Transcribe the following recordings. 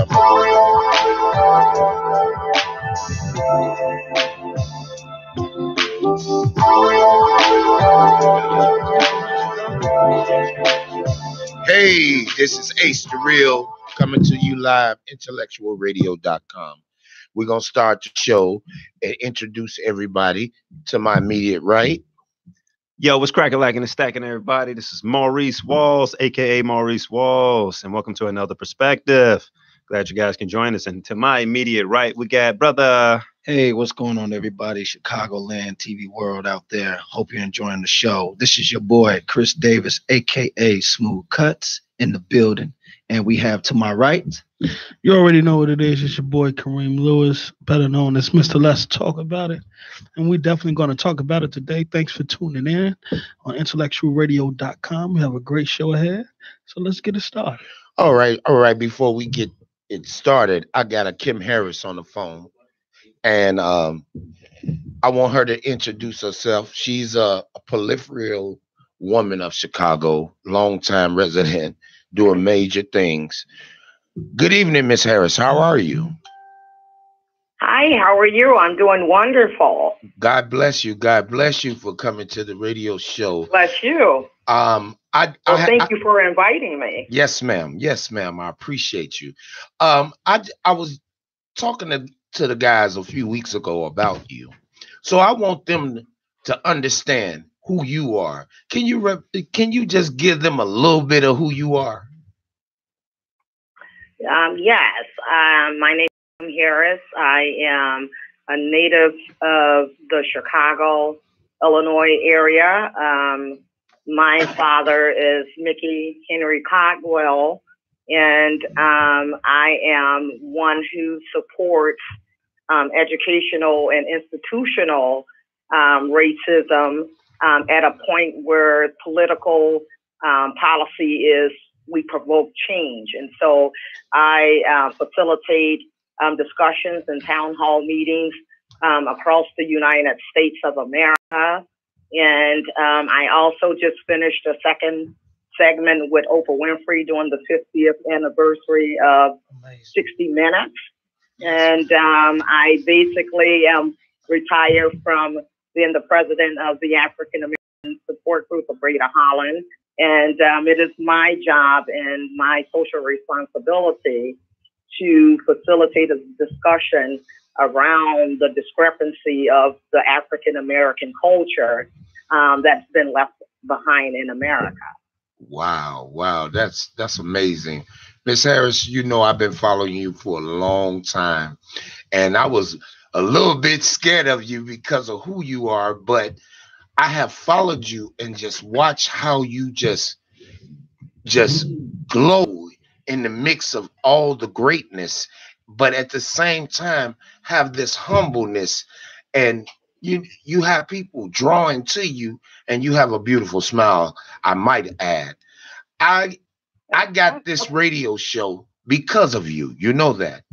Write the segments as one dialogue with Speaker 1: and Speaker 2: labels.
Speaker 1: Hey, this is Ace the Real coming to you live, IntellectualRadio.com. We're going to start the show and introduce everybody to my immediate right.
Speaker 2: Yo, what's cracking, lacking, and stacking, everybody? This is Maurice Walls, a.k.a. Maurice Walls, and welcome to another perspective. Glad you guys can join us. And to my immediate right, we got brother.
Speaker 3: Hey, what's going on, everybody? Chicagoland TV world out there. Hope you're enjoying the show. This is your boy, Chris Davis, a.k.a. Smooth Cuts, in the building. And we have to my right.
Speaker 4: You already know what it is. It's your boy, Kareem Lewis, better known as Mr. Let's Talk About It. And we're definitely going to talk about it today. Thanks for tuning in on IntellectualRadio.com. We have a great show ahead. So let's get it started.
Speaker 1: All right. Before we get it started, I got a Kim Harris on the phone. And I want her to introduce herself. She's a peripheral woman of Chicago, longtime resident, doing major things. Good evening, Miss Harris. How are you?
Speaker 5: Hi, how are you? I'm doing wonderful.
Speaker 1: God bless you. God bless you for coming to the radio show.
Speaker 5: Bless you. Thank you for inviting me.
Speaker 1: Yes, ma'am. Yes, ma'am. I appreciate you. I was talking to the guys a few weeks ago about you. So I want them to understand who you are. Can you just give them a little bit of who you are?
Speaker 5: Yes. My name is Kim Harris. I am a native of the Chicago, Illinois area. My father is Mickey Henry Codwell, and I am one who supports educational and institutional racism at a point where political policy is we provoke change. And so I facilitate discussions and town hall meetings across the United States of America. And I also just finished a second segment with Oprah Winfrey during the 50th anniversary of 60 Minutes. And I basically am retired from being the president of the African American Support Group of Greater Holland. And it is my job and my social responsibility to facilitate a discussion around the discrepancy of the African American culture that's been left behind in America.
Speaker 1: Wow. That's amazing. Miss Harris, you know I've been following you for a long time, and I was a little bit scared of you because of who you are, but I have followed you and just watch how you just glow in the mix of all the greatness, but at the same time have this humbleness, and you have people drawing to you, and you have a beautiful smile, I might add. I got this radio show because of you. You know that.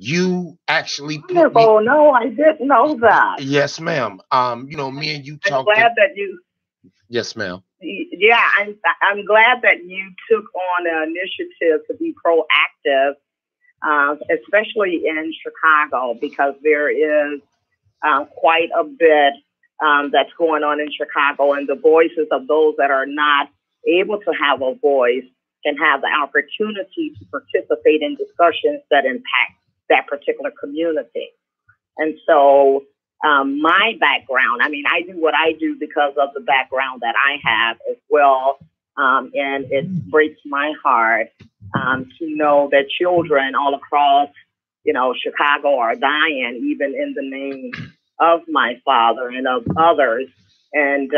Speaker 1: You actually
Speaker 5: wonderful. No, I didn't know that.
Speaker 1: Yes, ma'am. Me and you talked.
Speaker 5: I'm glad that you.
Speaker 1: Yes, ma'am.
Speaker 5: Yeah, I'm glad that you took on an initiative to be proactive, especially in Chicago, because there is quite a bit that's going on in Chicago, and the voices of those that are not able to have a voice can have the opportunity to participate in discussions that impact that particular community. And so my background, I do what I do because of the background that I have as well. And it breaks my heart to know that children all across, Chicago are dying, even in the name of my father and of others. And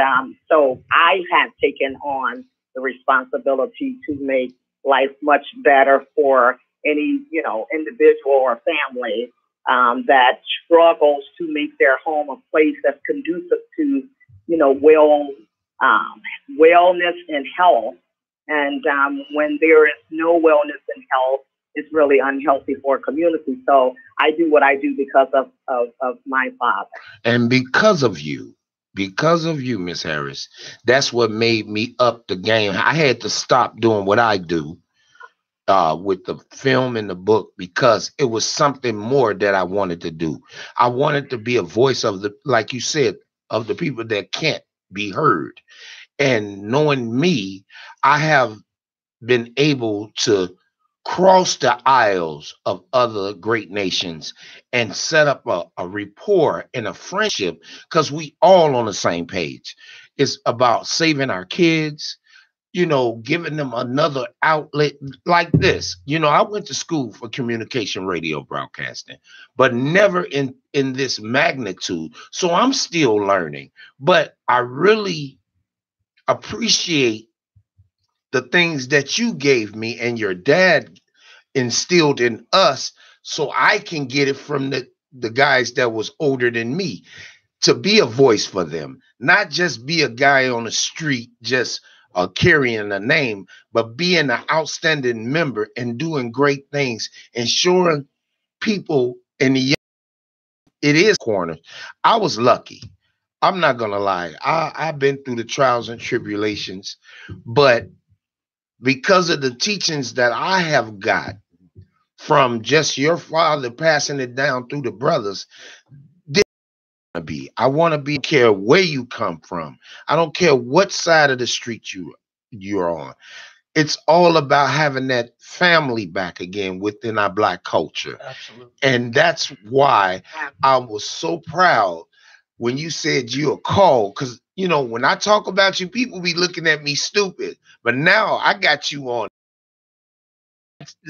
Speaker 5: so I have taken on the responsibility to make life much better for any, individual or family that struggles to make their home a place that's conducive to, wellness and health. And when there is no wellness and health, it's really unhealthy for a community. So I do what I do because of my father.
Speaker 1: And because of you, Miss Harris, that's what made me up the game. I had to stop doing what I do with the film and the book, because it was something more that I wanted to do. I wanted to be a voice of the, like you said, of the people that can't be heard. And knowing me, I have been able to cross the aisles of other great nations and set up a rapport and a friendship, because we all on the same page. It's about saving our kids, giving them another outlet like this. I went to school for communication radio broadcasting, but never in this magnitude. So I'm still learning, but I really appreciate the things that you gave me and your dad instilled in us, so I can get it from the guys that was older than me, to be a voice for them, not just be a guy on the street just carrying a name, but being an outstanding member and doing great things, ensuring people in the it is corner. I was lucky. I'm not gonna lie. I've been through the trials and tribulations, but because of the teachings that I have got from just your father passing it down through the brothers, I want to be, care where you come from. I don't care what side of the street you're on. It's all about having that family back again within our Black culture.
Speaker 4: Absolutely.
Speaker 1: And that's why I was so proud when you said you're called, because when I talk about you, people be looking at me stupid, but now I got you on.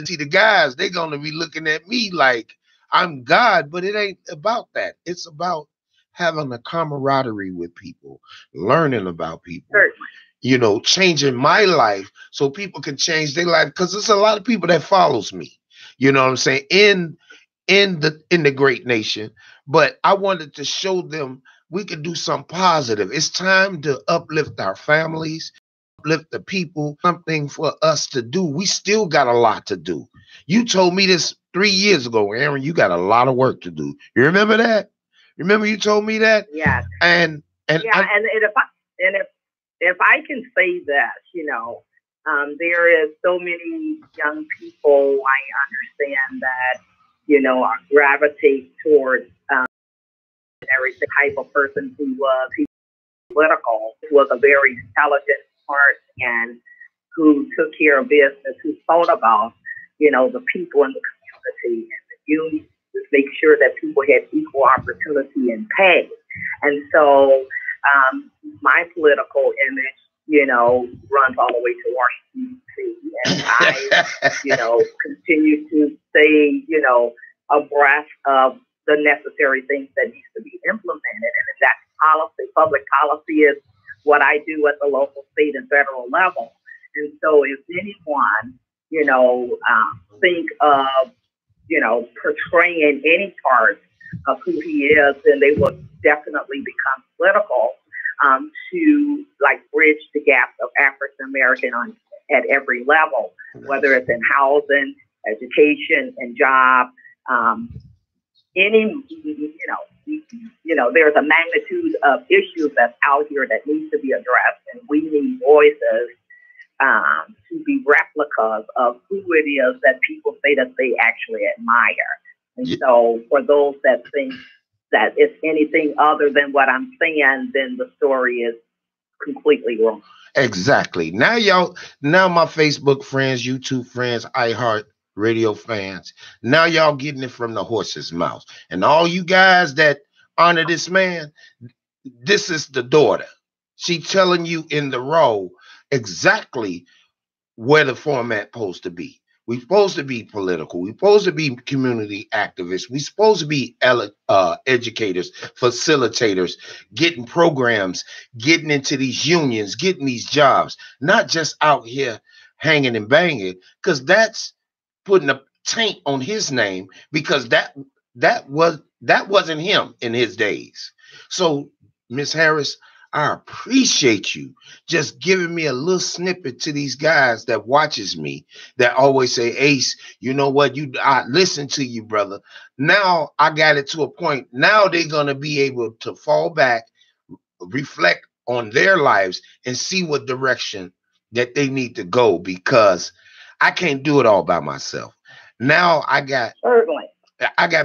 Speaker 1: See, the guys, they're gonna be looking at me like I'm God, but it ain't about that. It's about having a camaraderie with people, learning about people, changing my life so people can change their life. Because there's a lot of people that follows me, you know what I'm saying, in the great nation. But I wanted to show them we could do something positive. It's time to uplift our families, uplift the people, something for us to do. We still got a lot to do. You told me this 3 years ago, Aaron, you got a lot of work to do. You remember that? Remember you told me that?
Speaker 5: Yes.
Speaker 1: And
Speaker 5: yeah, and if I can say that, there is so many young people, I understand that, gravitate towards every type of person who was political, was a very intelligent, smart, and who took care of business, who thought about, the people in the community and the union, to make sure that people had equal opportunity and pay. And so my political image, runs all the way to Washington, D.C. And I, continue to stay, abreast of the necessary things that needs to be implemented. And that policy, public policy, is what I do at the local, state, and federal level. And so if anyone, think of, portraying any part of who he is, then they will definitely become political, to bridge the gap of African American at every level, whether it's in housing, education, and job. There's a magnitude of issues that's out here that needs to be addressed, and we need voices to be replicas of who it is that people say that they actually admire. And so for those that think that it's anything other than what I'm saying, then the story is completely wrong.
Speaker 1: Exactly. Now my Facebook friends, YouTube friends, iHeart Radio fans, now y'all getting it from the horse's mouth. And all you guys that honor this man, this is the daughter. She telling you in the role exactly where the format supposed to be. We're supposed to be political. We're supposed to be community activists. We're supposed to be educators, facilitators, getting programs, getting into these unions, getting these jobs, not just out here hanging and banging, because that's putting a taint on his name, because that wasn't him in his days. So, Miss Harris, I appreciate you just giving me a little snippet to these guys that watches me, that always say, Ace, you know what? I listen to you, brother. Now I got it to a point. Now they're going to be able to fall back, reflect on their lives, and see what direction that they need to go, because I can't do it all by myself. Now I got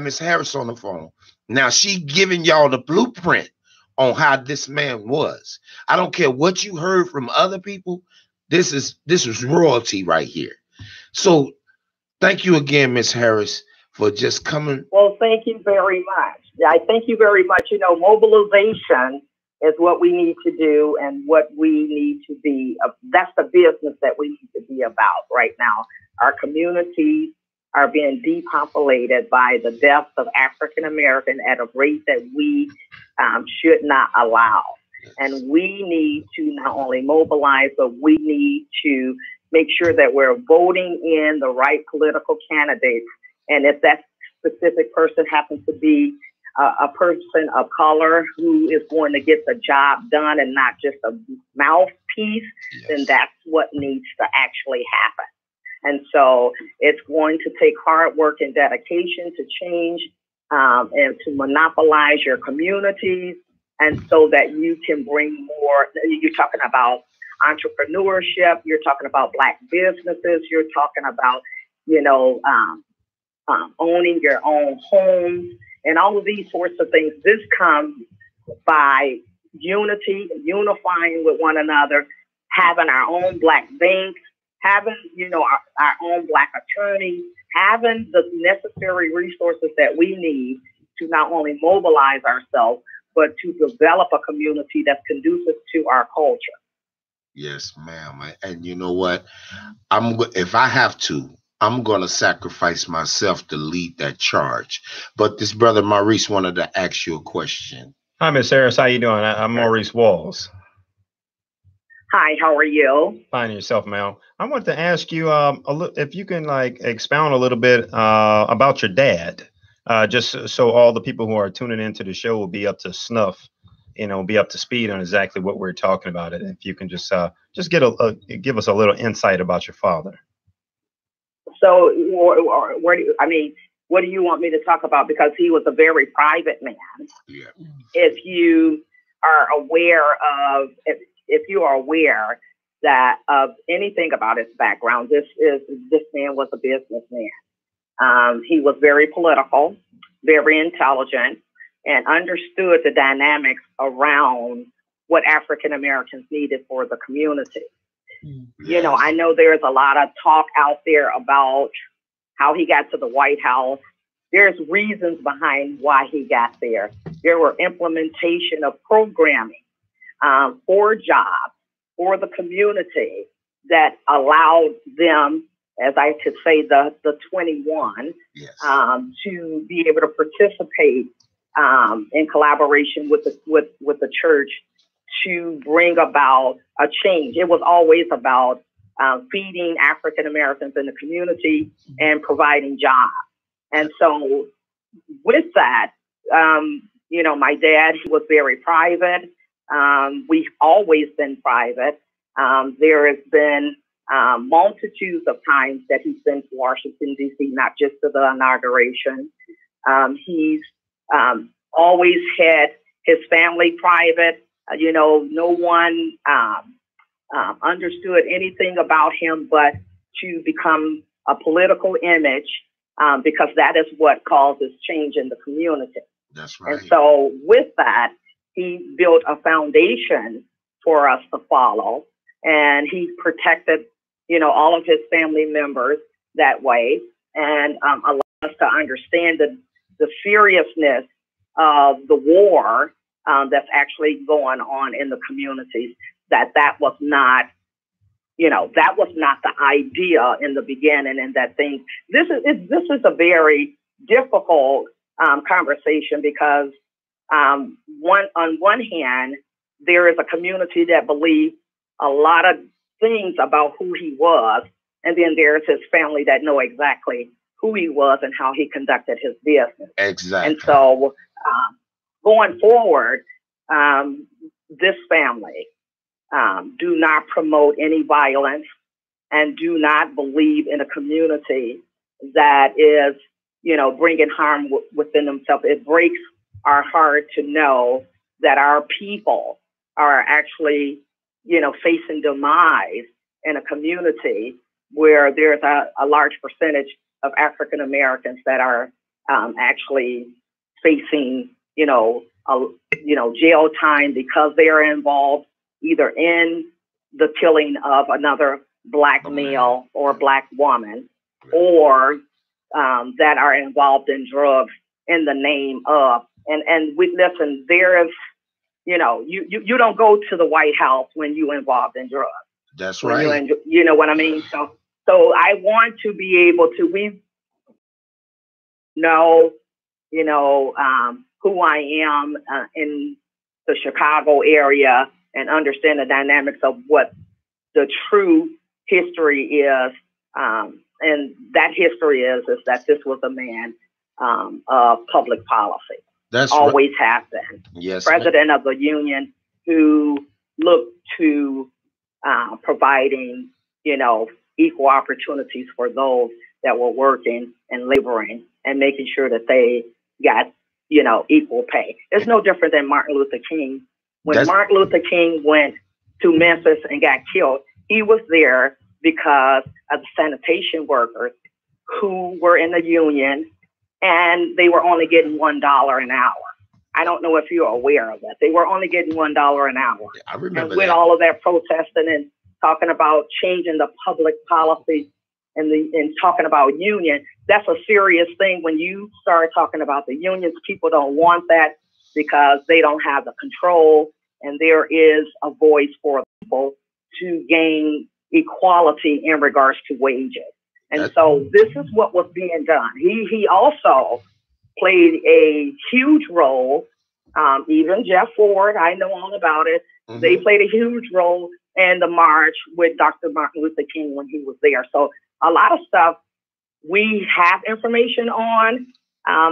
Speaker 1: Miss Harris on the phone. Now she giving y'all the blueprint on how this man was. I don't care what you heard from other people. This is royalty right here. So thank you again, Miss Harris, for just coming.
Speaker 5: Well, thank you very much. I thank you very much. You know, mobilization is what we need to do and what we need to be. That's the business that we need to be about right now. Our communities are being depopulated by the deaths of African American at a rate that we should not allow. And we need to not only mobilize, but we need to make sure that we're voting in the right political candidates. And if that specific person happens to be a person of color who is going to get the job done and not just a mouthpiece, then that's what needs to actually happen. And so it's going to take hard work and dedication to change and to monopolize your communities, and so that you can bring more. You're talking about entrepreneurship, you're talking about Black businesses, you're talking about, you know, owning your own homes and all of these sorts of things. This comes by unity, unifying with one another, having our own Black banks, having, you know, our own Black attorneys, having the necessary resources that we need to not only mobilize ourselves, but to develop a community that's conducive to our culture.
Speaker 1: Yes, ma'am. And you know what? If I have to, I'm going to sacrifice myself to lead that charge. But this brother Maurice wanted to ask you a question.
Speaker 2: Hi, Miss Harris. How you doing? I'm Maurice Walls.
Speaker 5: Hi, how are you?
Speaker 2: Fine, yourself, Mel. I want to ask you if you can expound a little bit about your dad, just so all the people who are tuning into the show will be up to snuff, you know, be up to speed on exactly what we're talking about. And if you can just give us a little insight about your father.
Speaker 5: So, what do you want me to talk about? Because he was a very private man.
Speaker 1: Yeah.
Speaker 5: If you are aware that of anything about his background, this man was a businessman. He was very political, very intelligent, and understood the dynamics around what African Americans needed for the community. Yes. You know, I know there's a lot of talk out there about how he got to the White House. There's reasons behind why he got there. There were implementation of programming for jobs, for the community, that allowed them, as I could say, the 21, yes, to be able to participate in collaboration with the church to bring about a change. It was always about feeding African Americans in the community and providing jobs. And so with that, you know, my dad, he was very private. We've always been private. There has been multitudes of times that he's been to Washington, D.C., not just to the inauguration. He's always had his family private. You know, no one understood anything about him but to become a political image, because that is what causes change in the community.
Speaker 1: That's right.
Speaker 5: And so with that, he built a foundation for us to follow, and he protected, you know, all of his family members that way, and allowed us to understand the seriousness of the war that's actually going on in the communities. That was not, you know, that was not the idea in the beginning, and that thing. This is a very difficult conversation, because on one hand, there is a community that believes a lot of things about who he was, and then there's his family that know exactly who he was and how he conducted his business.
Speaker 1: Exactly.
Speaker 5: And so going forward, this family do not promote any violence and do not believe in a community that is, you know, bringing harm within themselves. It breaks our heart to know that our people are actually, you know, facing demise in a community where there's a large percentage of African Americans that are actually facing, jail time because they are involved either in the killing of another Black male or Black woman, or that are involved in drugs in the name of. And we listen. There is, you don't go to the White House when you involved in drugs.
Speaker 1: That's right.
Speaker 5: You know what I mean? So I want to be able to, who I am in the Chicago area and understand the dynamics of what the true history is. And that history is that this was a man of public policy.
Speaker 1: That's
Speaker 5: always has been.
Speaker 1: Yes,
Speaker 5: President of the Union who looked to providing, equal opportunities for those that were working and laboring and making sure that they got, equal pay. It's no different than Martin Luther King. When Martin Luther King went to Memphis and got killed, he was there because of the sanitation workers who were in the union, and they were only getting $1 an hour. I don't know if you're aware of that. They were only getting $1 an hour.
Speaker 1: Yeah, I remember
Speaker 5: and with all of that protesting and talking about changing the public policy and talking about union, that's a serious thing. When you start talking about the unions, people don't want that because they don't have the control, and there is a voice for people to gain equality in regards to wages. And so this is what was being done. He also played a huge role. Even Jeff Ford, I know all about it. Mm-hmm. They played a huge role in the march with Dr. Martin Luther King when he was there. So a lot of stuff we have information on,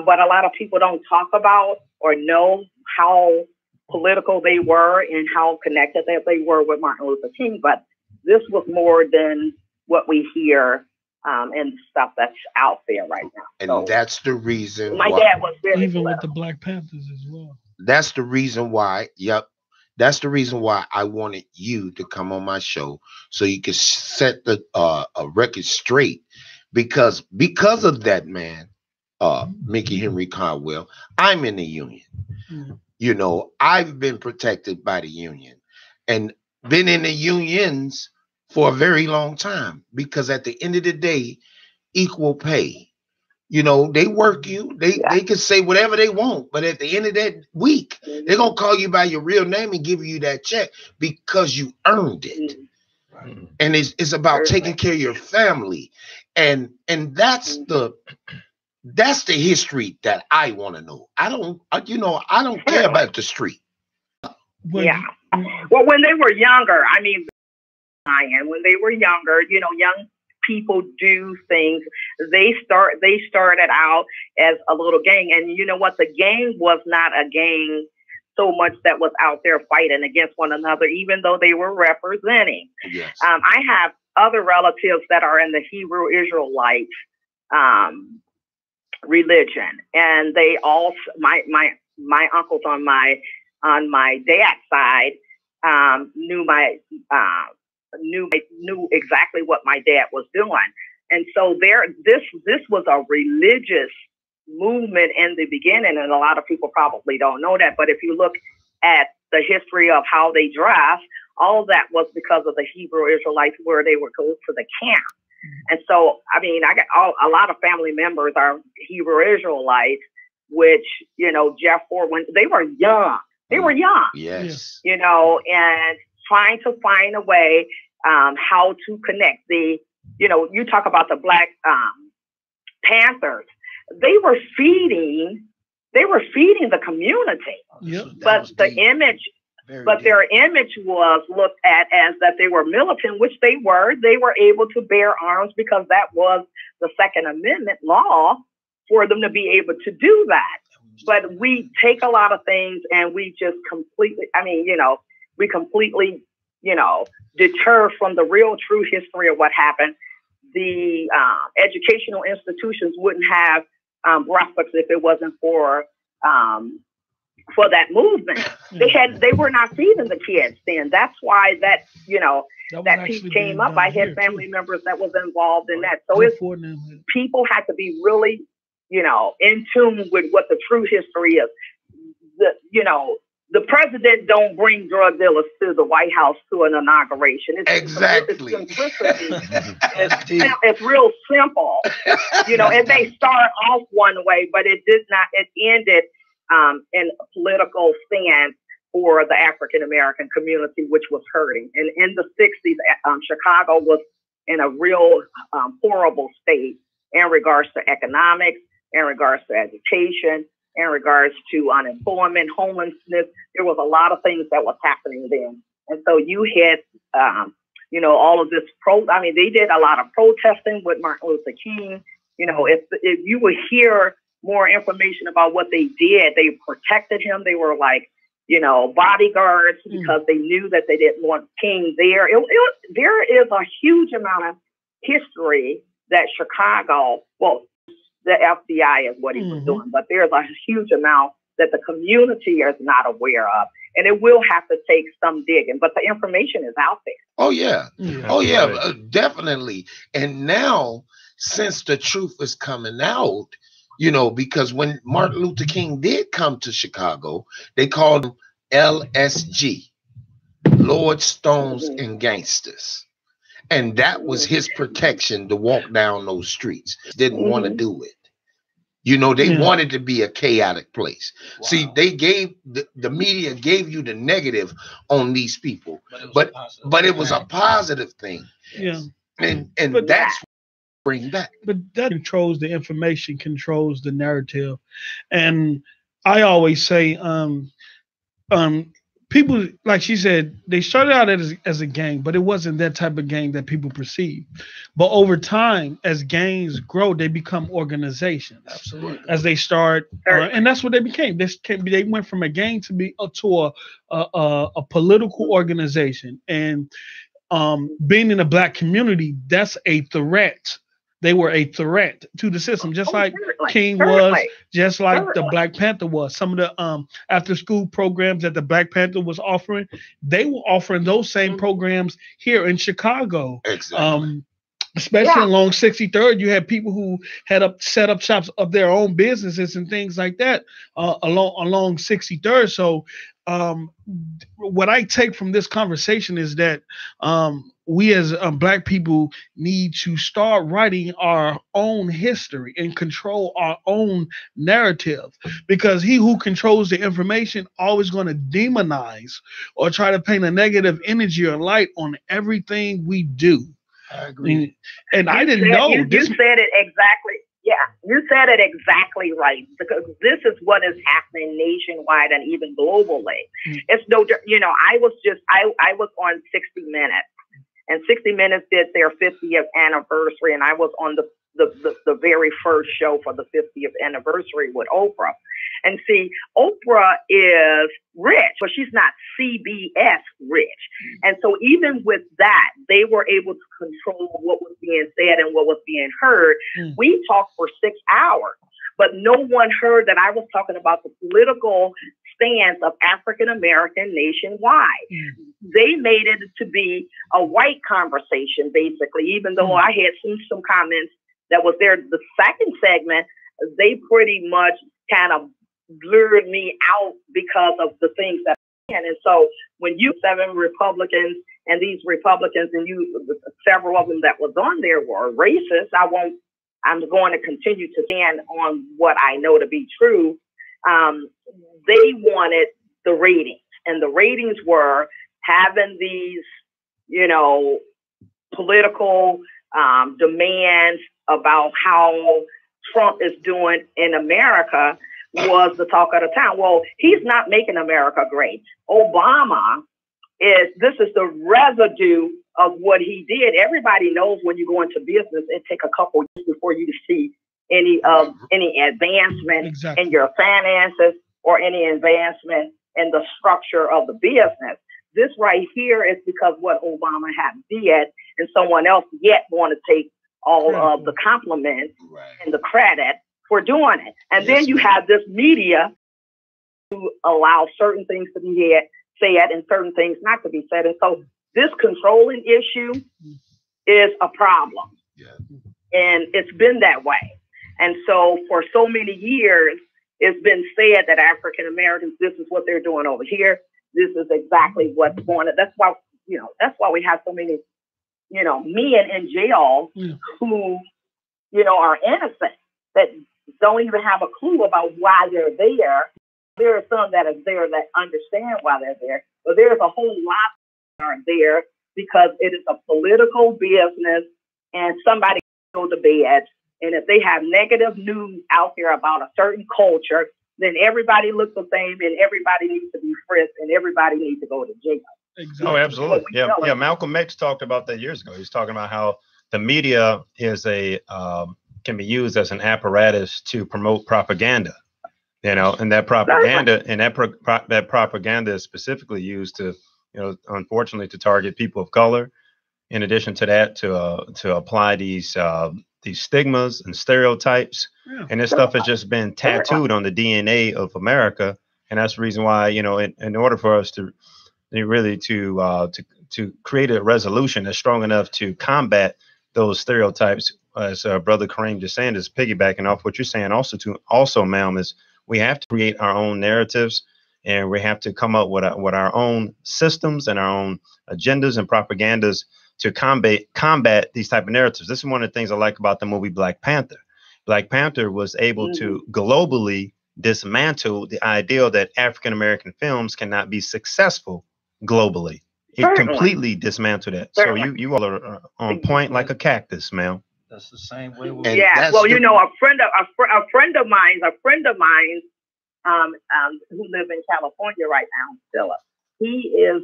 Speaker 5: but a lot of people don't talk about or know how political they were and how connected that they were with Martin Luther King. But this was more than what we hear and stuff that's out there right now.
Speaker 1: And so that's the reason
Speaker 5: my dad was very
Speaker 4: even with the Black Panthers as well.
Speaker 1: That's the reason why. Yep. That's the reason why I wanted you to come on my show so you could set the a record straight, because of that man, Mickey Henry Caldwell, I'm in the union. Mm-hmm. I've been protected by the union and been in the unions for a very long time, because at the end of the day, equal pay. They work you. They can say whatever they want, but at the end of that week, they're gonna call you by your real name and give you that check because you earned it. Mm-hmm. And it's about taking care of your family, and that's the history that I want to know. I don't care about the street.
Speaker 5: Yeah. Well, when they were younger, when they were younger, young people do things. They started out as a little gang, and you know what? The gang was not a gang so much that was out there fighting against one another, even though they were representing.
Speaker 1: Yes.
Speaker 5: I have other relatives that are in the Hebrew Israelite religion, and they all my uncles on my dad's side knew exactly what my dad was doing. And so this was a religious movement in the beginning, and a lot of people probably don't know that. But if you look at the history of how they dress, all of that was because of the Hebrew Israelites, where they would go to the camp. And so, I got a lot of family members are Hebrew Israelites, which, Jeff Ford, when they were young.
Speaker 1: Yes.
Speaker 5: And trying to find a way how to connect you talk about the Black Panthers. They were feeding the community.
Speaker 4: Yep.
Speaker 5: But their image was looked at as that they were militant, which they were. They were able to bear arms because that was the Second Amendment law for them to be able to do that. But we take a lot of things and we just completely, deter from the real true history of what happened. The educational institutions wouldn't have breakfast if it wasn't for that movement. They were not feeding the kids then. That's why that piece came up. I had family members that was involved in that. So people had to be really, in tune with what the true history is. The president don't bring drug dealers to the White House to an inauguration.
Speaker 1: Exactly.
Speaker 5: It's simplicity. It's real simple. It may start off one way, but it did not. It ended in a political stance for the African American community, which was hurting. And in the 60s, Chicago was in a real horrible state in regards to economics, in regards to education, in regards to unemployment, homelessness. There was a lot of things that was happening then. And so you had, all of this they did a lot of protesting with Martin Luther King. If you would hear more information about what they did, they protected him. They were like, bodyguards because they knew that they didn't want King there. There is a huge amount of history that Chicago, the FBI is what he was doing, but there's a huge amount that the community is not aware of. And it will have to take some digging, but the information is out there.
Speaker 1: Oh, yeah. Oh, yeah, definitely. And now, since the truth is coming out, because when Martin Luther King did come to Chicago, they called him LSG, Lord Stones and Gangsters. And that was his protection to walk down those streets. Didn't want to do it. They wanted to be a chaotic place. Wow. See, they gave the media gave you the negative on these people, but it was a positive thing. Yeah, and that's what bring back.
Speaker 4: But that controls the information, controls the narrative, and I always say, people, like she said, they started out as a gang, but it wasn't that type of gang that people perceive. But over time, as gangs grow, they become organizations. Absolutely. As they start, and that's what they became. They went from a gang to a political organization. And being in the Black community, that's a threat. They were a threat to the system, just like King was, just like the Black Panther was. Some of the after-school programs that the Black Panther was offering, they were offering those same programs here in Chicago. Exactly. Especially along 63rd, you had people who had set up shops of their own businesses and things like that along 63rd. So what I take from this conversation is that we as Black people need to start writing our own history and control our own narrative, because he who controls the information always going to demonize or try to paint a negative energy or light on everything we do. I agree. And I didn't know.
Speaker 5: You said it exactly. Yeah, you said it exactly right, because this is what is happening nationwide and even globally. It's no, I was on 60 Minutes, and 60 Minutes did their 50th anniversary, and I was on the very first show for the 50th anniversary with Oprah. And see, Oprah is rich, but she's not CBS rich. And so even with that, they were able to control what was being said and what was being heard. We talked for 6 hours, but no one heard that I was talking about the political stance of African American nationwide. They made it to be a white conversation, basically, even though I had some comments that was there. The second segment, they pretty much kind of blurred me out because of the things that happened. And so when you 7 Republicans and these Republicans and several of them that was on there were racist, I'm going to continue to stand on what I know to be true. They wanted the ratings, and the ratings were having these, political demands about how Trump is doing in America was the talk of the town. Well, he's not making America great. Obama this is the residue of what he did. Everybody knows when you go into business, it takes a couple of years before you see any advancement in your finances or any advancement in the structure of the business. This right here is because what Obama had did, and someone else yet want to take all of the compliments and the credit for doing it. And then you have this media to allow certain things to be said and certain things not to be said. And so this controlling issue is a problem.
Speaker 1: Yeah.
Speaker 5: And it's been that way. And so for so many years, it's been said that African Americans, this is what they're doing over here. This is exactly what's going on. That's why we have so many, men in jail who, are innocent, that don't even have a clue about why they're there. There are some that are there that understand why they're there, but there's a whole lot that aren't there because it is a political business and somebody go to bed. And if they have negative news out there about a certain culture, then everybody looks the same and everybody needs to be frisked and everybody needs to go to jail.
Speaker 2: Exactly. Oh, absolutely. Yeah. Malcolm X talked about that years ago. He's talking about how the media is can be used as an apparatus to promote propaganda, and that propaganda that propaganda is specifically used to, unfortunately, to target people of color. In addition to that, to apply these stigmas and stereotypes, and this stuff has just been tattooed on the DNA of America, and that's the reason why, in order for us to really to create a resolution that's strong enough to combat those stereotypes, as Brother Kareem just saying, is piggybacking off what you're saying. Also, ma'am, is we have to create our own narratives, and we have to come up with our own systems and our own agendas and propagandas to combat these type of narratives. This is one of the things I like about the movie Black Panther. Black Panther was able to globally dismantle the idea that African American films cannot be successful globally. It completely dismantled that. So you all are on point like a cactus, ma'am.
Speaker 3: That's the same way.
Speaker 5: Well, a friend of mine, who lives in California right now, Philip. He is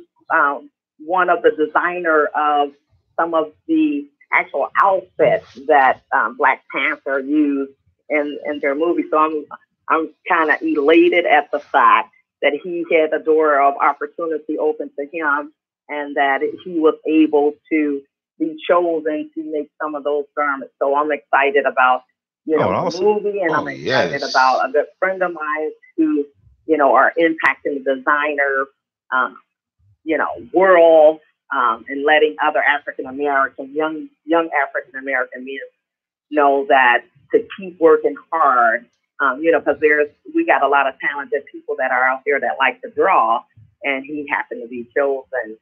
Speaker 5: one of the designer of some of the actual outfits that Black Panther used in their movie. So I'm kind of elated at the fact that he had a door of opportunity open to him, and that he was able to be chosen to make some of those garments. So I'm excited about
Speaker 2: awesome.
Speaker 5: the movie, and I'm excited about a good friend of mine who are impacting the designer world, and letting other African American young African American men know that to keep working hard. Because we got a lot of talented people that are out there that like to draw, and he happened to be chosen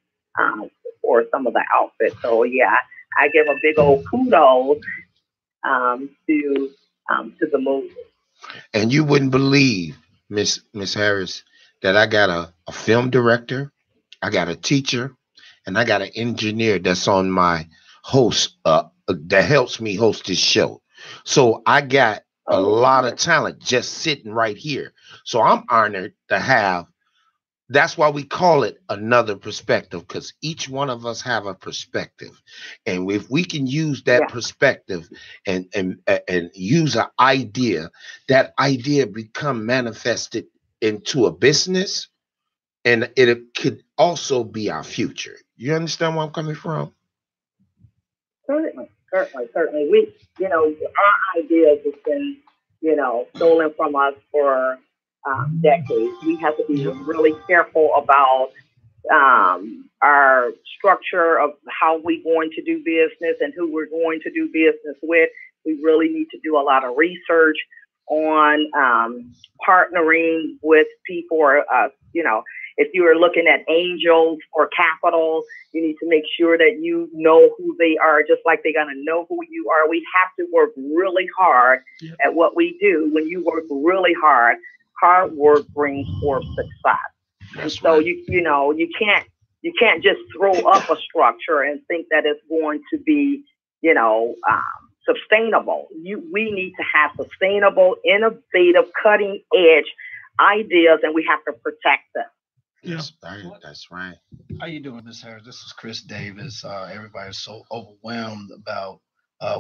Speaker 5: for some of the outfits. So yeah, I give a big old kudos to the movie.
Speaker 1: And you wouldn't believe, Miss Harris, that I got a film director, I got a teacher, and I got an engineer that's on my host that helps me host this show. So I got a lot of talent just sitting right here. So I'm honored to have. That's why we call it Another Perspective, because each one of us have a perspective, and if we can use that perspective and use an idea, that idea become manifested into a business, and it could also be our future. You understand where I'm coming from?
Speaker 5: Certainly. We, our ideas have been, stolen from us for decades. We have to be really careful about our structure of how we're going to do business and who we're going to do business with. We really need to do a lot of research on partnering with people, or if you are looking at angels or capital, you need to make sure that you know who they are, just like they're going to know who you are. We have to work really hard at what we do. When you work really hard work brings forth success. So you can't just throw up a structure and think that it's going to be, sustainable. We need to have sustainable, innovative, cutting edge ideas, and we have to protect them.
Speaker 1: That's right.
Speaker 3: How you doing, Ms. Harris? This is Chris Davis. Everybody's so overwhelmed about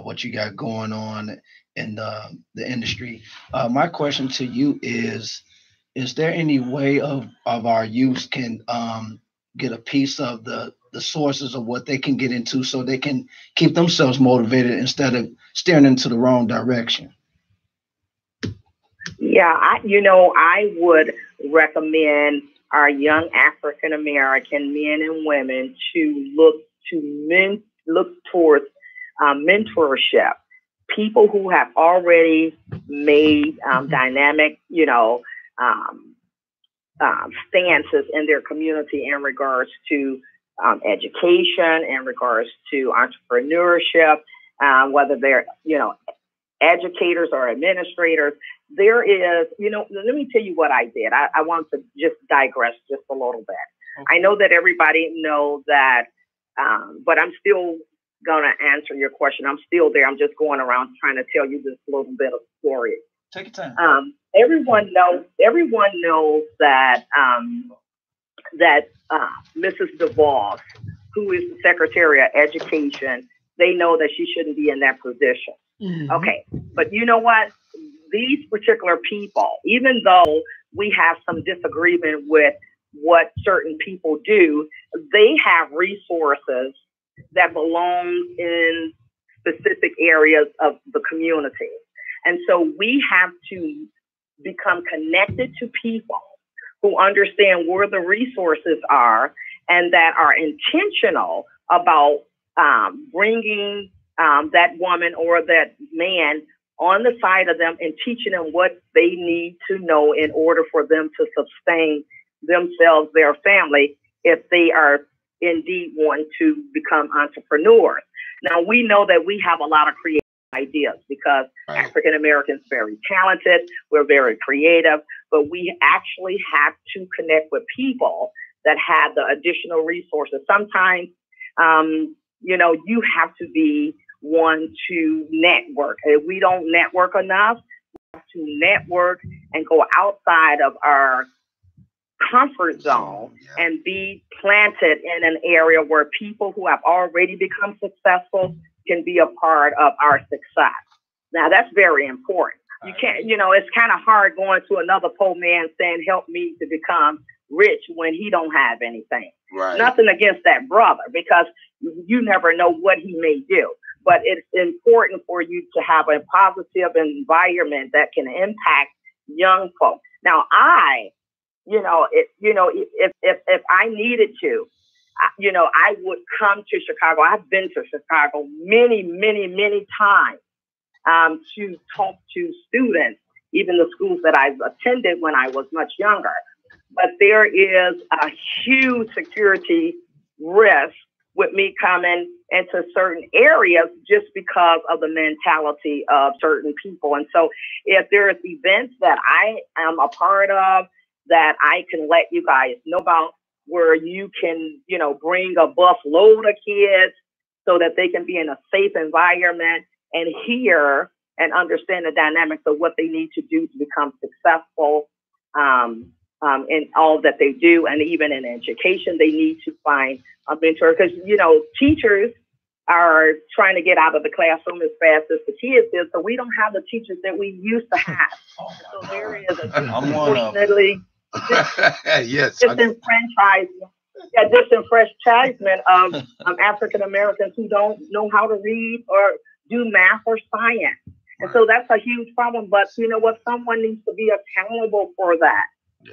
Speaker 3: what you got going on in the industry. My question to you is there any way of our youth can get a piece of the sources of what they can get into so they can keep themselves motivated instead of steering into the wrong direction?
Speaker 5: Yeah, I would recommend our young African American men and women to look towards mentorship, people who have already made dynamic, stances in their community in regards to education, in regards to entrepreneurship, whether they're, educators or administrators. There is, let me tell you what I did. I want to just digress just a little bit. Okay. I know that everybody knows that, but I'm still going to answer your question. I'm still there. I'm just going around trying to tell you this little bit of story.
Speaker 3: Take your time.
Speaker 5: Everyone knows that Mrs. DeVos, who is the Secretary of Education, they know that she shouldn't be in that position. Mm-hmm. Okay, but you know what? These particular people, even though we have some disagreement with what certain people do, they have resources that belong in specific areas of the community. And so we have to become connected to people who understand where the resources are and that are intentional about bringing that woman or that man on the side of them and teaching them what they need to know in order for them to sustain themselves, their family, if they are indeed want to become entrepreneurs. Now, we know that we have a lot of creative ideas because African Americans are very talented, we're very creative, but we actually have to connect with people that have the additional resources. Sometimes, you have to be one to network. If we don't network enough, we have to network and go outside of our comfort zone and be planted in an area where people who have already become successful can be a part of our success. Now, that's very important. You can't, it's kind of hard going to another poor man saying, help me to become rich when he don't have anything. Right. Nothing against that brother, because you never know what he may do. But it's important for you to have a positive environment that can impact young folks. Now, if I needed to, I would come to Chicago. I've been to Chicago many, many, many times to talk to students, even the schools that I've attended when I was much younger. But there is a huge security risk with me coming into certain areas just because of the mentality of certain people. And so if there's events that I am a part of that I can let you guys know about, where you can, bring a bus load of kids so that they can be in a safe environment and hear and understand the dynamics of what they need to do to become successful in all that they do. And even in education, they need to find a mentor because, teachers are trying to get out of the classroom as fast as the kids did. So we don't have the teachers that we used to have. So there is unfortunately disenfranchisement of African Americans who don't know how to read or do math or science. And so that's a huge problem. But you know what? Someone needs to be accountable for that.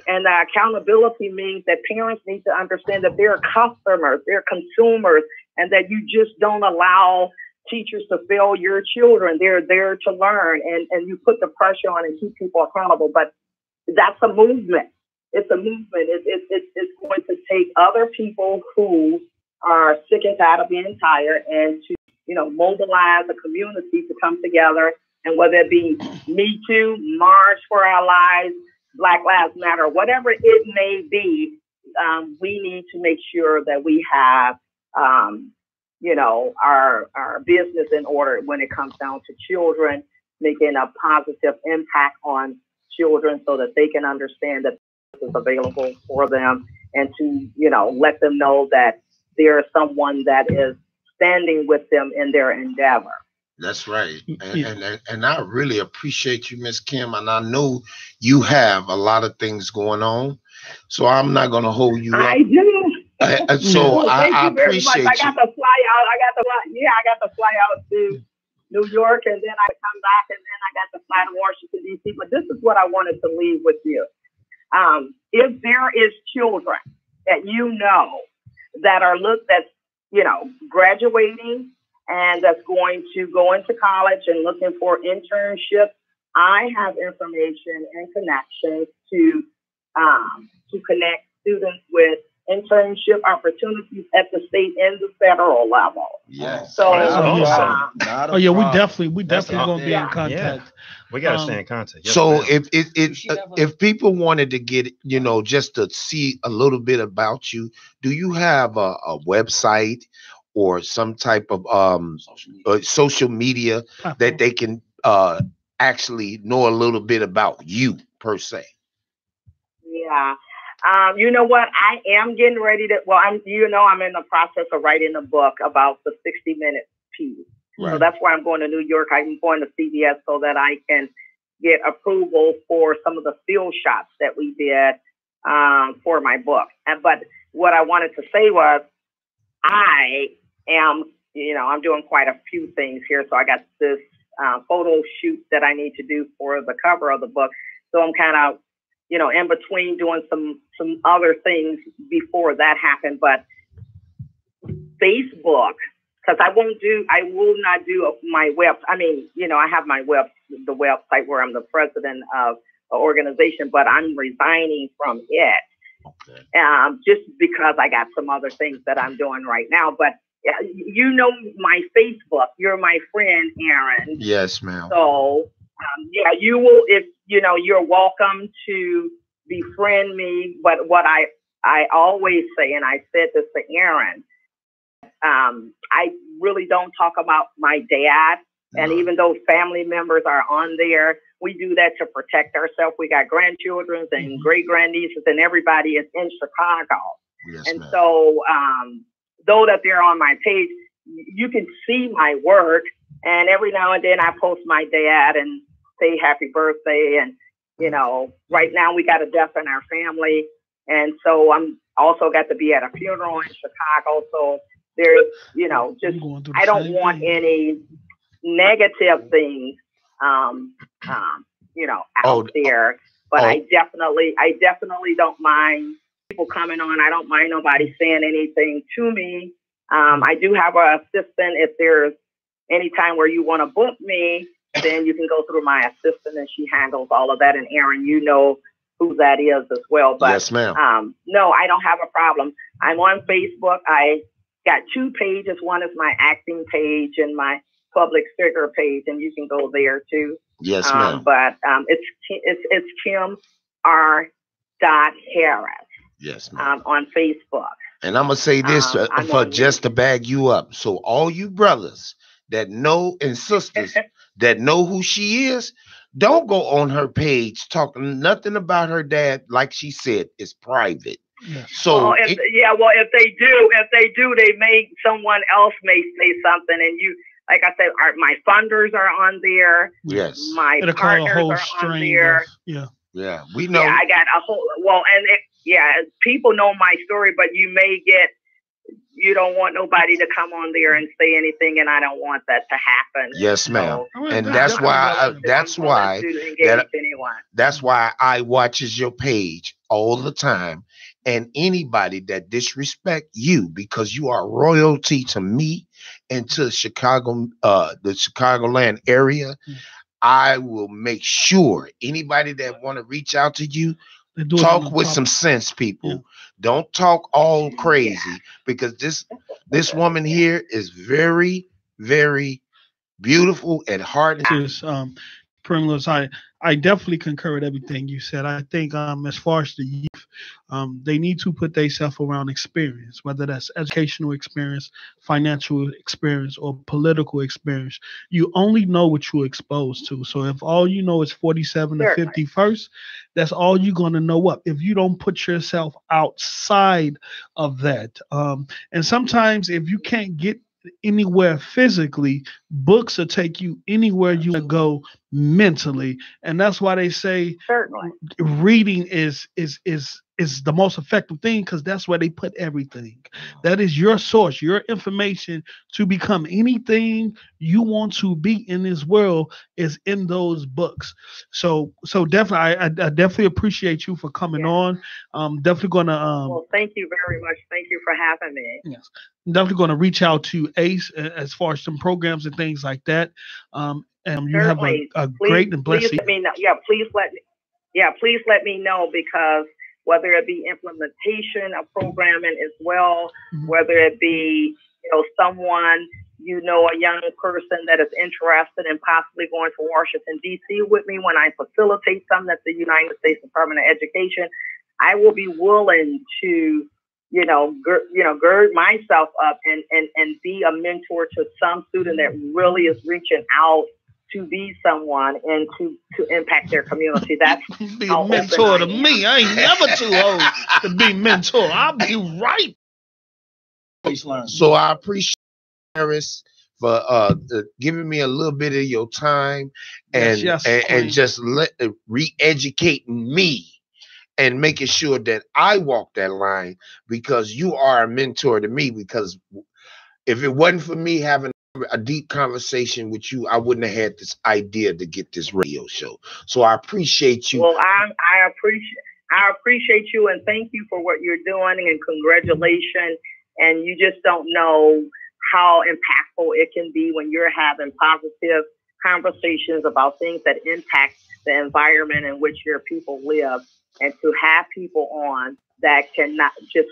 Speaker 5: And accountability means that parents need to understand that they're customers, they're consumers, and that you just don't allow teachers to fail your children. They're there to learn, and you put the pressure on and keep people accountable. But that's a movement. It's a movement. It's going to take other people who are sick and tired of being tired and to, mobilize the community to come together. And whether it be Me Too, March for Our Lives, Black Lives Matter, whatever it may be, we need to make sure that we have, our business in order when it comes down to children, making a positive impact on children so that they can understand that this is available for them and to, let them know that there is someone that is standing with them in their endeavor.
Speaker 1: That's right. And I really appreciate you, Miss Kim. And I know you have a lot of things going on. So I'm not going to hold you up.
Speaker 5: I do.
Speaker 1: I appreciate you.
Speaker 5: I got to fly out. I got to fly out to New York, and then I come back, and then I got to fly to Washington, D.C. But this is what I wanted to leave with you. If there is children that that are that's graduating and that's going to go into college and looking for internships, I have information and connections to connect students with internship opportunities at the state and the federal level.
Speaker 1: Yes.
Speaker 5: So,
Speaker 4: we definitely gonna be in contact.
Speaker 2: Yeah. We gotta stay in contact. Yes,
Speaker 1: So
Speaker 2: ma'am.
Speaker 1: if people wanted to get, just to see a little bit about you, do you have a website or some type of social media that they can actually know a little bit about you per se?
Speaker 5: Yeah. You know what? I am getting ready to. Well, I'm in the process of writing a book about the 60-minute piece. Right. So that's why I'm going to New York. I'm going to CBS so that I can get approval for some of the field shots that we did for my book. But what I wanted to say was, I am, I'm doing quite a few things here. So I got this photo shoot that I need to do for the cover of the book. So I'm kind of, in between doing some other things before that happened. But Facebook, because I will not do my web. I mean, I have the website where I'm the president of an organization, but I'm resigning from it. Okay. Just because I got some other things that I'm doing right now. But my Facebook, you're my friend, Aaron.
Speaker 1: Yes, ma'am.
Speaker 5: So, you will, if, you're welcome to befriend me. But what I always say, and I said this to Aaron, I really don't talk about my dad. No. And even though family members are on there, we do that to protect ourselves. We got grandchildren and great grandnieces, and everybody is in Chicago. Yes, and ma'am. So, though that they're on my page, you can see my work. And every now and then I post my dad and say happy birthday. And, right now we got a death in our family. And so I'm also got to be at a funeral in Chicago. So there's, just, I don't want any negative things, out there. But I definitely don't mind people coming on. I don't mind nobody saying anything to me. I do have an assistant. If there's any time where you want to book me, then you can go through my assistant and she handles all of that. And Aaron, you know who that is as well. But
Speaker 1: yes, ma'am.
Speaker 5: No, I don't have a problem. I'm on Facebook. I got 2 pages. One is my acting page and my public figure page, and you can go there too.
Speaker 1: Yes, ma'am.
Speaker 5: But it's Kim R. Harris.
Speaker 1: Yes, ma'am.
Speaker 5: On Facebook.
Speaker 1: And I'm gonna say this just to bag you up. So all you brothers that know and sisters that know who she is, don't go on her page talking nothing about her dad. Like she said, it's private. Yeah. So
Speaker 5: if they do, they may someone else may say something, and you, like I said, my funders are on there.
Speaker 1: Yes,
Speaker 5: my partners are on there.
Speaker 1: Yeah, we know.
Speaker 5: Yeah, I got a whole people know my story, but you don't want nobody to come on there and say anything, and I don't want that to happen.
Speaker 1: Yes, ma'am. And that's why I watches your page all the time. And anybody that disrespect you, because you are royalty to me and to Chicago, the Chicagoland area, I will make sure anybody that want to reach out to you, talk with some sense, people. Yeah. Don't talk all crazy, because this woman here is very, very beautiful and hard.
Speaker 4: Primrose, I definitely concur with everything you said. I think as far as the youth, they need to put themselves around experience, whether that's educational experience, financial experience, or political experience. You only know what you're exposed to. So if all you know is 47 to 51st, that's all you're going to know up. If you don't put yourself outside of that. And sometimes if you can't get anywhere physically, books will take you anywhere you want to go mentally. And that's why they say
Speaker 5: Certainly.
Speaker 4: reading is the most effective thing, because that's where they put everything. That is your source, your information to become anything you want to be in this world is in those books. So definitely, I definitely appreciate you for coming on. Definitely gonna
Speaker 5: well, thank you very much. Thank you for having me.
Speaker 4: yes, definitely gonna reach out to Ace as far as some programs and things like that. And you have a great and blessed.
Speaker 5: Please let me know. Please let me know, because whether it be implementation of programming as well, whether it be, someone, a young person that is interested in possibly going to Washington, D.C. with me when I facilitate something at the United States Department of Education, I will be willing to, gird myself up and be a mentor to some student that really is reaching out to be someone and to impact their community. That's
Speaker 4: be a mentor to me. I ain't never too old to be mentor. I'll be right.
Speaker 1: So I appreciate Harris for giving me a little bit of your time and just re-educating me and making sure that I walk that line, because you are a mentor to me. Because if it wasn't for me having a deep conversation with you, I wouldn't have had this idea to get this radio show. So I appreciate you.
Speaker 5: Well, I appreciate you, and thank you for what you're doing, and congratulations. And you just don't know how impactful it can be when you're having positive conversations about things that impact the environment in which your people live, and to have people on that can not just,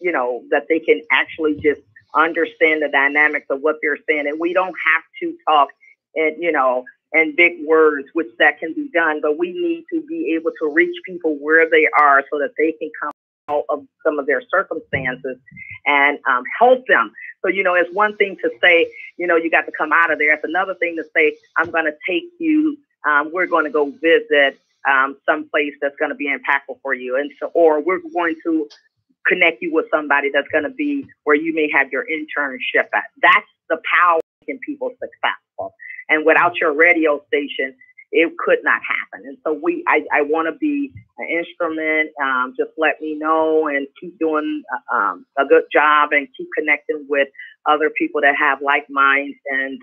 Speaker 5: that they can actually just understand the dynamics of what they're saying. And we don't have to talk in big words, which that can be done, but we need to be able to reach people where they are so that they can come out of some of their circumstances and help them. So, it's one thing to say, you got to come out of there. It's another thing to say, I'm going to take you, we're going to go visit someplace that's going to be impactful for you. And so, or we're going to connect you with somebody that's going to be where you may have your internship at. That's the power in people successful. And without your radio station, it could not happen. And so I want to be an instrument. Just let me know and keep doing a good job and keep connecting with other people that have like minds, and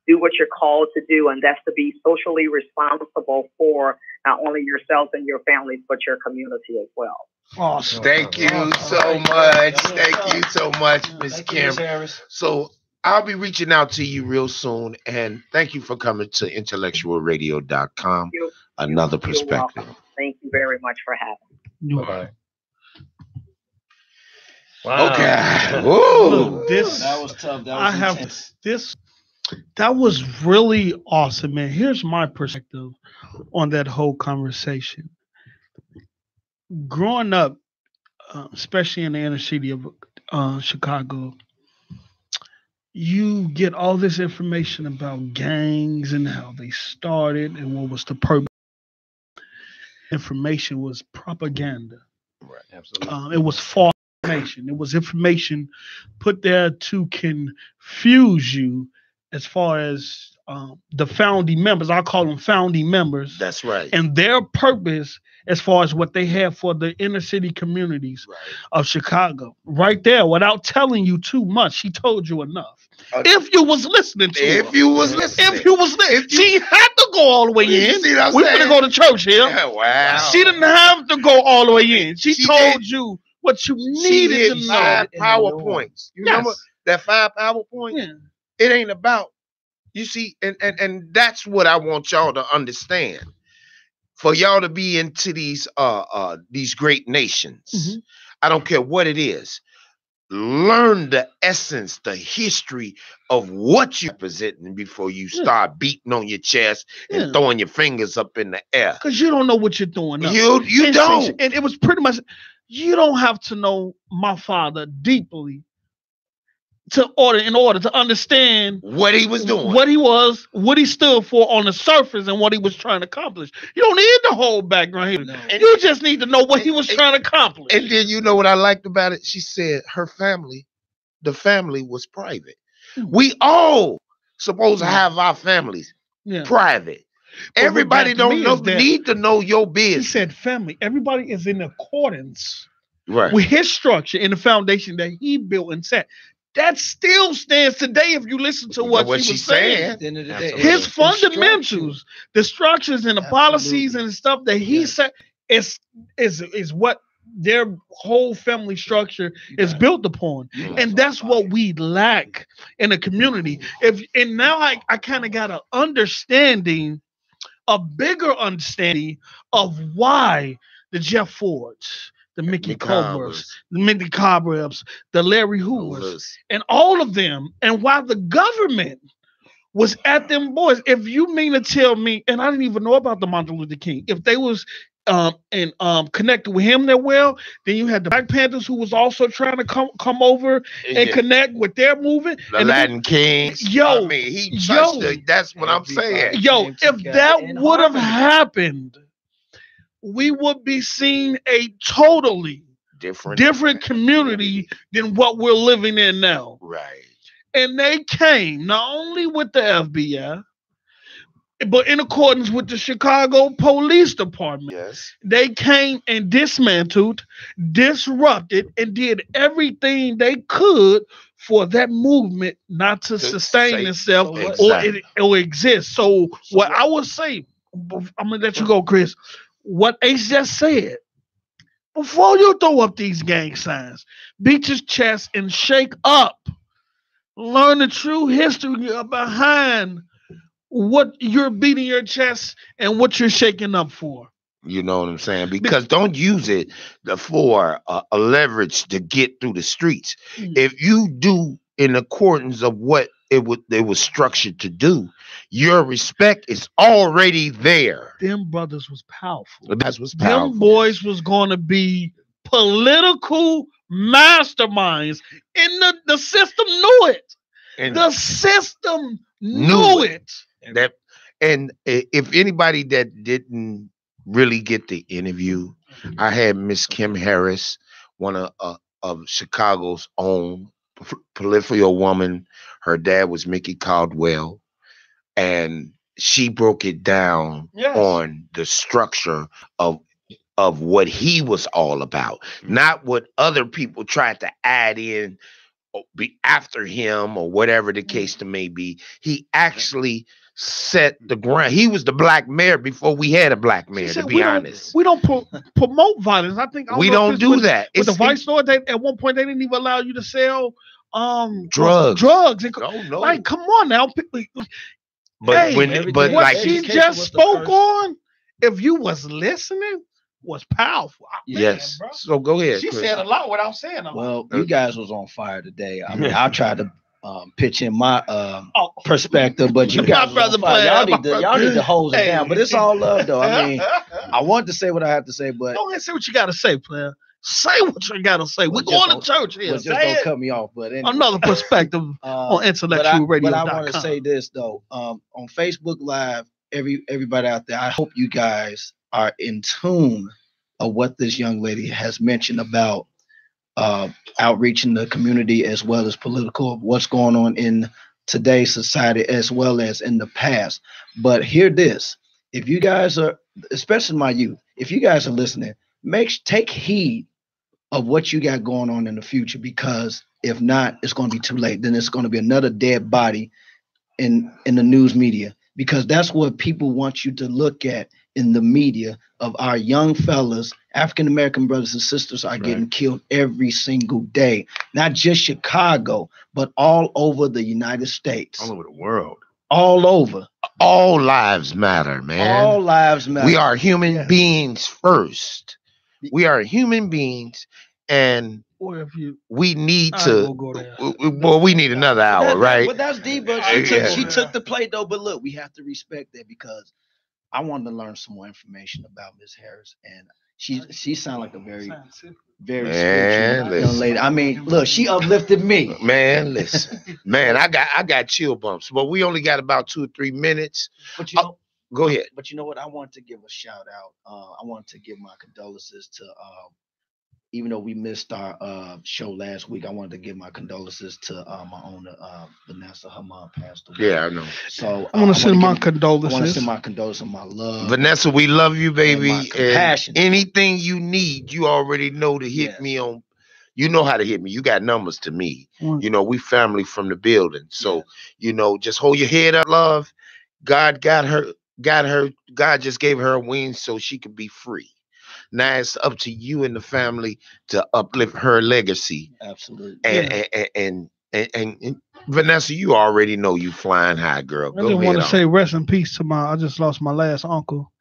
Speaker 5: do what you're called to do. And that's to be socially responsible for not only yourself and your families, but your community as well.
Speaker 4: Awesome.
Speaker 1: Thank you so much. Thank you so much, Ms. Kim. So I'll be reaching out to you real soon. And thank you for coming to IntellectualRadio.com. Another perspective.
Speaker 5: Thank you very much for having me.
Speaker 2: Bye-bye. Wow.
Speaker 1: Okay. Woo.
Speaker 3: That was tough.
Speaker 4: That was really awesome, man. Here's my perspective on that whole conversation. Growing up, especially in the inner city of Chicago, you get all this information about gangs and how they started and what was the purpose. Information was propaganda.
Speaker 2: Right, absolutely.
Speaker 4: It was false information. It was information put there to confuse you as far as the founding members. I call them founding members.
Speaker 1: That's right.
Speaker 4: And their purpose as far as what they have for the inner city communities of Chicago. Right there, without telling you too much, she told you enough. If you was listening to her.
Speaker 1: If you was listening.
Speaker 4: She had to go all the way in.
Speaker 1: See what I'm
Speaker 4: We're
Speaker 1: saying?
Speaker 4: going to go to church here.
Speaker 1: Wow.
Speaker 4: She didn't have to go all the way in. She told you what you needed to know.
Speaker 1: 5 PowerPoints. You remember that 5 PowerPoints?
Speaker 4: Yeah.
Speaker 1: It ain't about, you see, and that's what I want y'all to understand. For y'all to be into these great nations, I don't care what it is. Learn the essence, the history of what you're presenting before you start beating on your chest and throwing your fingers up in the air.
Speaker 4: Because you don't know what you're doing.
Speaker 1: You don't.
Speaker 4: And it was pretty much, you don't have to know my father deeply in order to understand
Speaker 1: what he was doing,
Speaker 4: what he was, what he stood for on the surface, and what he was trying to accomplish. You don't need the whole background here. No. You just need to know what he was trying to accomplish.
Speaker 1: And then you know what I liked about it? She said her family, the family was private. We all supposed to have our families private.
Speaker 4: But
Speaker 1: Everybody
Speaker 4: what got me
Speaker 1: don't
Speaker 4: is that
Speaker 1: need to know your
Speaker 4: he
Speaker 1: business.
Speaker 4: said family. Everybody is in accordance
Speaker 1: Right.
Speaker 4: with his structure and the foundation that he built and set. That still stands today if you listen to what she was
Speaker 1: she's
Speaker 4: saying.
Speaker 3: At the end of the day,
Speaker 2: Absolutely.
Speaker 4: His
Speaker 3: it's structure.
Speaker 4: fundamentals, the structures and the policies
Speaker 3: Absolutely.
Speaker 4: and stuff that he
Speaker 3: Yes.
Speaker 4: said is what their whole family structure is
Speaker 3: got it.
Speaker 4: built upon.
Speaker 3: You guys
Speaker 4: And
Speaker 3: on
Speaker 4: that's what
Speaker 3: fire.
Speaker 4: we lack in the community. And now I kind of got a bigger understanding of why the Jeff Fords, the Mickey Culvers, the Mindy Cobwebs, the Larry Hoovers, and all of them, and why the government was at them boys. If you mean to tell me, and I didn't even know about the Martin Luther King, if they was connected with him that well, then you had the Black Panthers who was also trying to come over and connect with their movement.
Speaker 1: The
Speaker 4: and
Speaker 1: Latin Kings.
Speaker 4: Yo,
Speaker 1: I mean, he touched that's what I'm saying.
Speaker 4: Yo,
Speaker 3: came
Speaker 4: if
Speaker 3: together
Speaker 4: that
Speaker 3: in
Speaker 4: would have
Speaker 3: harmony.
Speaker 4: happened, we would be seeing a totally different community than what we're living in now.
Speaker 1: Right.
Speaker 4: And they came not only with the FBI, but in accordance with the Chicago Police Department.
Speaker 1: Yes.
Speaker 4: They came and dismantled, disrupted, and did everything they could for that movement not to sustain itself or exist. So what I would say, I'm gonna let you go, Chris. What Ace just said, before you throw up these gang signs, beat your chest and shake up. Learn the true history behind what you're beating your chest and what you're shaking up for.
Speaker 1: You know what I'm saying? Because don't use it for a leverage to get through the streets. If you do in accordance of what it was structured to do, your respect is already there.
Speaker 4: Them brothers was powerful.
Speaker 1: That's what's powerful.
Speaker 4: Them boys was going to be political masterminds, and the system knew it.
Speaker 1: And
Speaker 4: the system knew it.
Speaker 1: And if anybody that didn't really get the interview, I had Miss Kim Harris, one of Chicago's own prolific woman. Her dad was Mickey Caldwell, and she broke it down on the structure of what he was all about, not what other people tried to add in or be after him or whatever the case may be. He actually set the ground. He was the black mayor before we had a black mayor, to be honest.
Speaker 4: We don't promote violence. I think
Speaker 1: we don't do that.
Speaker 4: With the vice lord, at one point they didn't even allow you to sell
Speaker 1: drugs.
Speaker 4: No. Like, come on now.
Speaker 1: But
Speaker 4: what
Speaker 1: like
Speaker 4: she just spoke on, if you was listening, was powerful.
Speaker 1: Yes.
Speaker 4: Man,
Speaker 1: so go ahead.
Speaker 4: She
Speaker 1: Chris.
Speaker 4: said a lot without saying a lot.
Speaker 3: Well, you guys was on fire today. I mean, I tried to pitch in my perspective, but you guys was on fire. Y'all need to hose it down. But it's all love, though. I mean, I want to say what I have to say, but
Speaker 4: go ahead, say what you got to say, player. Say what you got to say. We're going to church here.
Speaker 3: Just don't cut me off. But anyway.
Speaker 4: Another perspective on IntellectualRadio.com.
Speaker 3: But I want to say this though. On Facebook Live, everybody out there, I hope you guys are in tune of what this young lady has mentioned about outreach in the community as well as political, what's going on in today's society as well as in the past. But hear this: if you guys are, especially my youth, if you guys are listening, take heed of what you got going on in the future, because if not, it's going to be too late. Then it's going to be another dead body in the news media, because that's what people want you to look at in the media of our young fellas, African-American brothers and sisters are getting killed every single day. Not just Chicago, but all over the United States.
Speaker 2: All over the world.
Speaker 3: All over.
Speaker 1: All lives matter, man.
Speaker 3: All lives matter.
Speaker 1: We are human beings first. We are human beings, and we need we need another hour, right?
Speaker 3: But that's deep. But she took the plate, though. But look, we have to respect that, because I wanted to learn some more information about Miss Harris, and she sounded like a very spiritual young lady. I mean, look, she uplifted me.
Speaker 1: Man, listen, man, I got chill bumps, but we only got about 2 or 3 minutes.
Speaker 3: But you know,
Speaker 1: go ahead.
Speaker 3: But you know what? I want to give a shout out. I want to give my condolences to even though we missed our show last week, I wanted to give my condolences to my owner, Vanessa. Her mom passed away.
Speaker 1: Yeah, I know.
Speaker 3: So
Speaker 4: I want to send my
Speaker 3: I
Speaker 4: condolences.
Speaker 3: want to send my condolences, my love.
Speaker 1: Vanessa, we love you, baby.
Speaker 3: my compassion.
Speaker 1: And anything you need, you already know to hit me on. You know how to hit me. You got numbers to me. You know, we family from the building. So, you know, just hold your head up, love. God got her. God just gave her a wing so she could be free. Now it's up to you and the family to uplift her legacy.
Speaker 3: Absolutely.
Speaker 1: And Vanessa, you already know you flying high, girl.
Speaker 4: I just want to say rest in peace to I just lost my last uncle,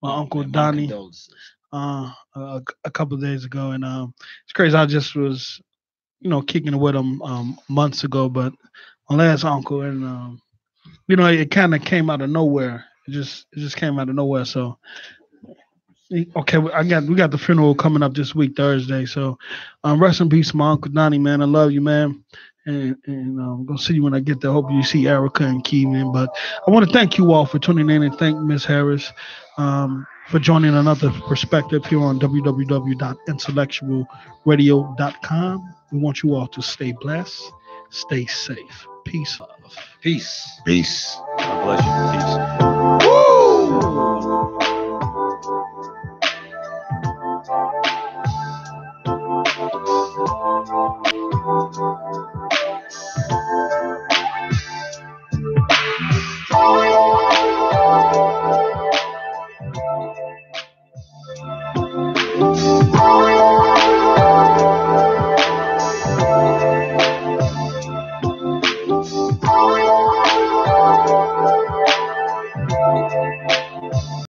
Speaker 4: Uncle Donnie, a couple of days ago, and it's crazy. I just was, kicking it with him months ago, but my last uncle, and it kind of came out of nowhere. It just came out of nowhere. So. Okay, we got the funeral coming up this week, Thursday. So, rest in peace, my Uncle Donnie, man. I love you, man. And I'm gonna see you when I get there. Hope you see Erica and Key, man. But I want to thank you all for tuning in and thank Miss Harris for joining another perspective here on www.intellectualradio.com. We want you all to stay blessed, stay safe. Peace.
Speaker 3: Peace.
Speaker 2: God bless you. Peace. Woo!